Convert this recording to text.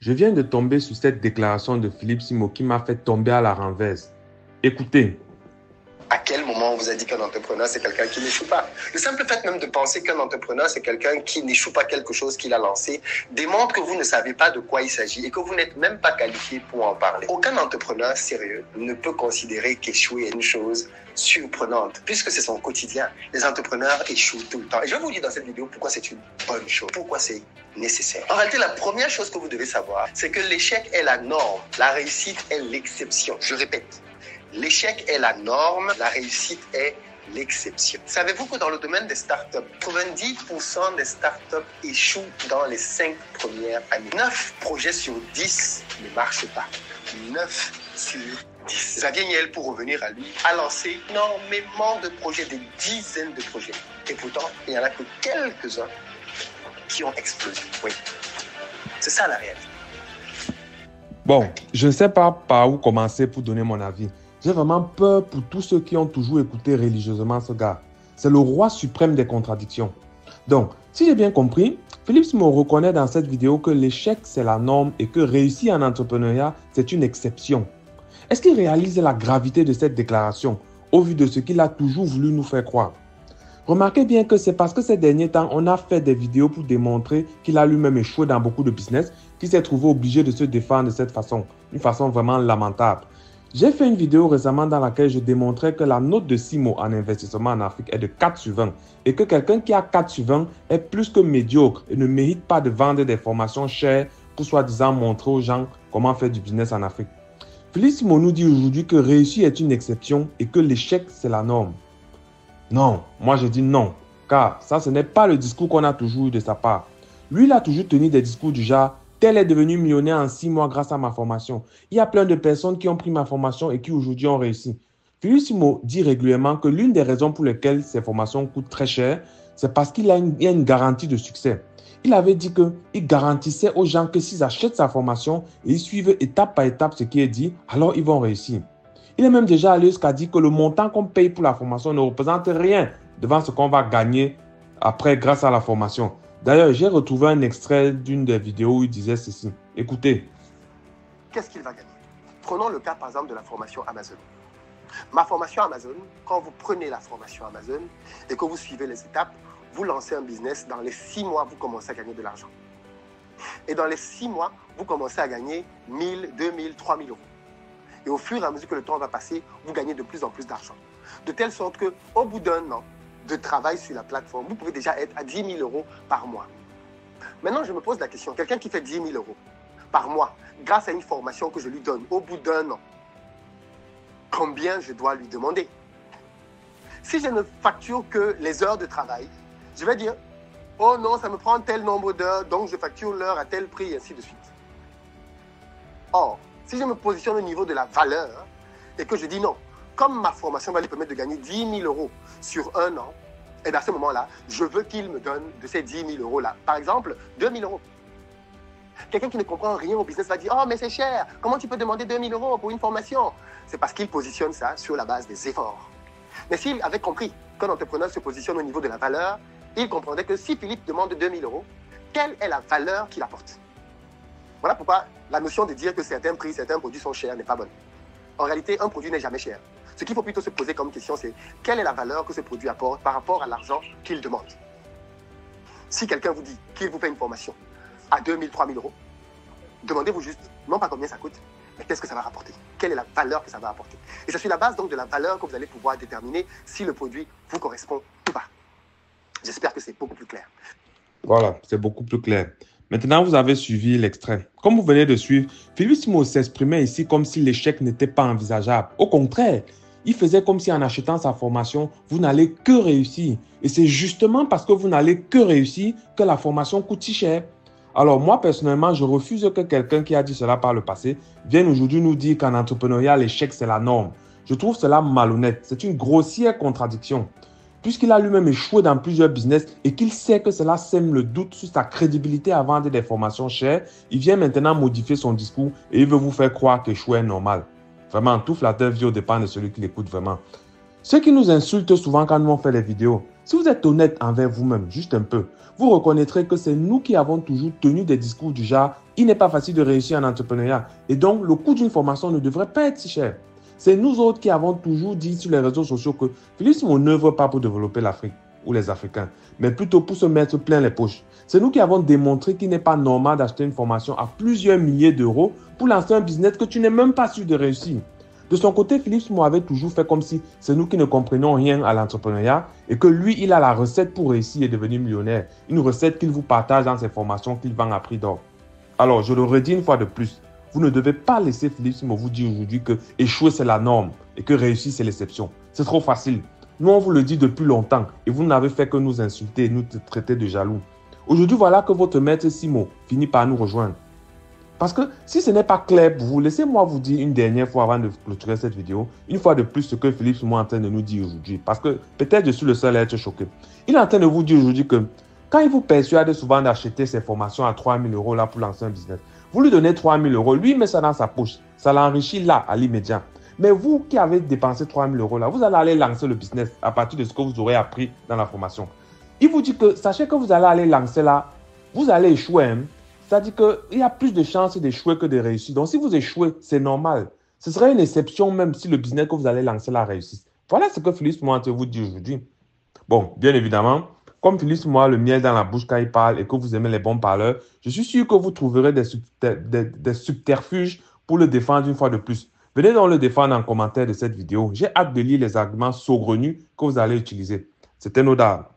Je viens de tomber sur cette déclaration de Philippe Simo qui m'a fait tomber à la renverse. Écoutez. À quel moment on vous a dit qu'un entrepreneur, c'est quelqu'un qui n'échoue pas? Le simple fait même de penser qu'un entrepreneur, c'est quelqu'un qui n'échoue pas quelque chose qu'il a lancé, démontre que vous ne savez pas de quoi il s'agit et que vous n'êtes même pas qualifié pour en parler. Aucun entrepreneur sérieux ne peut considérer qu'échouer est une chose surprenante, puisque c'est son quotidien. Les entrepreneurs échouent tout le temps. Et je vais vous dire dans cette vidéo pourquoi c'est une bonne chose, pourquoi c'est nécessaire. En réalité, la première chose que vous devez savoir, c'est que l'échec est la norme, la réussite est l'exception. Je répète. L'échec est la norme, la réussite est l'exception. Savez-vous que dans le domaine des startups, 90% des startups échouent dans les 5 premières années. 9 projets sur 10 ne marchent pas. 9 sur 10. Xavier Niel, pour revenir à lui, a lancé énormément de projets, des dizaines de projets. Et pourtant, il n'y en a que quelques-uns qui ont explosé. Oui, c'est ça la réalité. Bon, je ne sais pas par où commencer pour donner mon avis. J'ai vraiment peur pour tous ceux qui ont toujours écouté religieusement ce gars. C'est le roi suprême des contradictions. Donc, si j'ai bien compris, Philippe Simo reconnaît dans cette vidéo que l'échec, c'est la norme et que réussir en entrepreneuriat, c'est une exception. Est-ce qu'il réalise la gravité de cette déclaration au vu de ce qu'il a toujours voulu nous faire croire? Remarquez bien que c'est parce que ces derniers temps, on a fait des vidéos pour démontrer qu'il a lui-même échoué dans beaucoup de business, qu'il s'est trouvé obligé de se défendre de cette façon, une façon vraiment lamentable. J'ai fait une vidéo récemment dans laquelle je démontrais que la note de Simo en investissement en Afrique est de 4 sur 20 et que quelqu'un qui a 4 sur 20 est plus que médiocre et ne mérite pas de vendre des formations chères pour soi-disant montrer aux gens comment faire du business en Afrique. Philippe Simo nous dit aujourd'hui que réussir est une exception et que l'échec, c'est la norme. Non, moi je dis non, car ça ce n'est pas le discours qu'on a toujours eu de sa part. Lui, il a toujours tenu des discours du genre « Tel est devenu millionnaire en 6 mois grâce à ma formation. » Il y a plein de personnes qui ont pris ma formation et qui aujourd'hui ont réussi. Philippe Simo dit régulièrement que l'une des raisons pour lesquelles ces formations coûtent très cher, c'est parce qu'il y a une garantie de succès. Il avait dit qu'il garantissait aux gens que s'ils achètent sa formation et ils suivent étape par étape ce qui est dit, alors ils vont réussir. Il est même déjà allé jusqu'à dire que le montant qu'on paye pour la formation ne représente rien devant ce qu'on va gagner après grâce à la formation. D'ailleurs, j'ai retrouvé un extrait d'une des vidéos où il disait ceci. Écoutez. Qu'est-ce qu'il va gagner? Prenons le cas par exemple de la formation Amazon. Ma formation Amazon, quand vous prenez la formation Amazon et que vous suivez les étapes, vous lancez un business, dans les 6 mois, vous commencez à gagner de l'argent. Et dans les 6 mois, vous commencez à gagner 1000, 2000, 3000 euros. Et au fur et à mesure que le temps va passer, vous gagnez de plus en plus d'argent. De telle sorte qu'au bout d'un an de travail sur la plateforme, vous pouvez déjà être à 10 000 euros par mois. Maintenant, je me pose la question, quelqu'un qui fait 10 000 euros par mois, grâce à une formation que je lui donne au bout d'un an, combien je dois lui demander? Si je ne facture que les heures de travail, je vais dire, oh non, ça me prend tel nombre d'heures, donc je facture l'heure à tel prix, et ainsi de suite. Or, si je me positionne au niveau de la valeur et que je dis non, comme ma formation va lui permettre de gagner 10 000 euros sur un an, et à ce moment-là, je veux qu'il me donne de ces 10 000 euros-là, par exemple, 2 000 euros. Quelqu'un qui ne comprend rien au business va dire « Oh, mais c'est cher, comment tu peux demander 2 000 euros pour une formation ?» C'est parce qu'il positionne ça sur la base des efforts. Mais s'il avait compris qu'un entrepreneur se positionne au niveau de la valeur, il comprendrait que si Philippe demande 2 000 euros, quelle est la valeur qu'il apporte? Voilà pourquoi la notion de dire que certains prix, certains produits sont chers n'est pas bonne. En réalité, un produit n'est jamais cher. Ce qu'il faut plutôt se poser comme question, c'est quelle est la valeur que ce produit apporte par rapport à l'argent qu'il demande. Si quelqu'un vous dit qu'il vous fait une formation à 2 000, 3 000 euros, demandez-vous juste, non pas combien ça coûte, mais qu'est-ce que ça va rapporter? Quelle est la valeur que ça va apporter? Et c'est sur la base donc de la valeur que vous allez pouvoir déterminer si le produit vous correspond ou pas. J'espère que c'est beaucoup plus clair. Voilà, c'est beaucoup plus clair. Maintenant, vous avez suivi l'extrait. Comme vous venez de suivre, Philippe Simo s'exprimait ici comme si l'échec n'était pas envisageable. Au contraire, il faisait comme si en achetant sa formation, vous n'allez que réussir. Et c'est justement parce que vous n'allez que réussir que la formation coûte si cher. Alors moi, personnellement, je refuse que quelqu'un qui a dit cela par le passé vienne aujourd'hui nous dire qu'en entrepreneuriat, l'échec, c'est la norme. Je trouve cela malhonnête. C'est une grossière contradiction. Puisqu'il a lui-même échoué dans plusieurs business et qu'il sait que cela sème le doute sur sa crédibilité à vendre des formations chères, il vient maintenant modifier son discours et il veut vous faire croire qu'échouer est normal. Vraiment, tout flatteur vit au dépend de celui qui l'écoute vraiment. Ceux qui nous insultent souvent quand nous on fait les vidéos, si vous êtes honnête envers vous-même, juste un peu, vous reconnaîtrez que c'est nous qui avons toujours tenu des discours du genre « il n'est pas facile de réussir en entrepreneuriat » et donc le coût d'une formation ne devrait pas être si cher. C'est nous autres qui avons toujours dit sur les réseaux sociaux que Philippe Simo n'œuvre pas pour développer l'Afrique ou les Africains, mais plutôt pour se mettre plein les poches. C'est nous qui avons démontré qu'il n'est pas normal d'acheter une formation à plusieurs milliers d'euros pour lancer un business que tu n'es même pas sûr de réussir. De son côté, Philippe Simo avait toujours fait comme si c'est nous qui ne comprenions rien à l'entrepreneuriat et que lui, il a la recette pour réussir et devenir millionnaire. Une recette qu'il vous partage dans ses formations qu'il vend à prix d'or. Alors, je le redis une fois de plus, vous ne devez pas laisser Philippe Simo vous dire aujourd'hui que échouer c'est la norme et que réussir c'est l'exception. C'est trop facile. Nous, on vous le dit depuis longtemps et vous n'avez fait que nous insulter et nous traiter de jaloux. Aujourd'hui, voilà que votre maître Simo finit par nous rejoindre. Parce que si ce n'est pas clair pour vous, laissez-moi vous dire une dernière fois avant de clôturer cette vidéo, une fois de plus ce que Philippe Simo est en train de nous dire aujourd'hui. Parce que peut-être je suis le seul à être choqué. Il est en train de vous dire aujourd'hui que quand il vous persuade souvent d'acheter ses formations à 3 000 € là pour lancer un business, vous lui donnez 3 000 €, lui met ça dans sa poche. Ça l'enrichit là, à l'immédiat. Mais vous qui avez dépensé 3 000 € là, vous allez aller lancer le business à partir de ce que vous aurez appris dans la formation. Il vous dit que, sachez que vous allez aller lancer là, vous allez échouer. Hein? C'est-à-dire qu'il y a plus de chances d'échouer que de réussir. Donc, si vous échouez, c'est normal. Ce serait une exception même si le business que vous allez lancer là réussisse. Voilà ce que Philippe Simo vous dit aujourd'hui. Bon, bien évidemment, comme Philippe Simo a le miel dans la bouche quand il parle et que vous aimez les bons parleurs, je suis sûr que vous trouverez des subterfuges pour le défendre une fois de plus. Venez donc le défendre en commentaire de cette vidéo. J'ai hâte de lire les arguments saugrenus que vous allez utiliser. C'était Noda.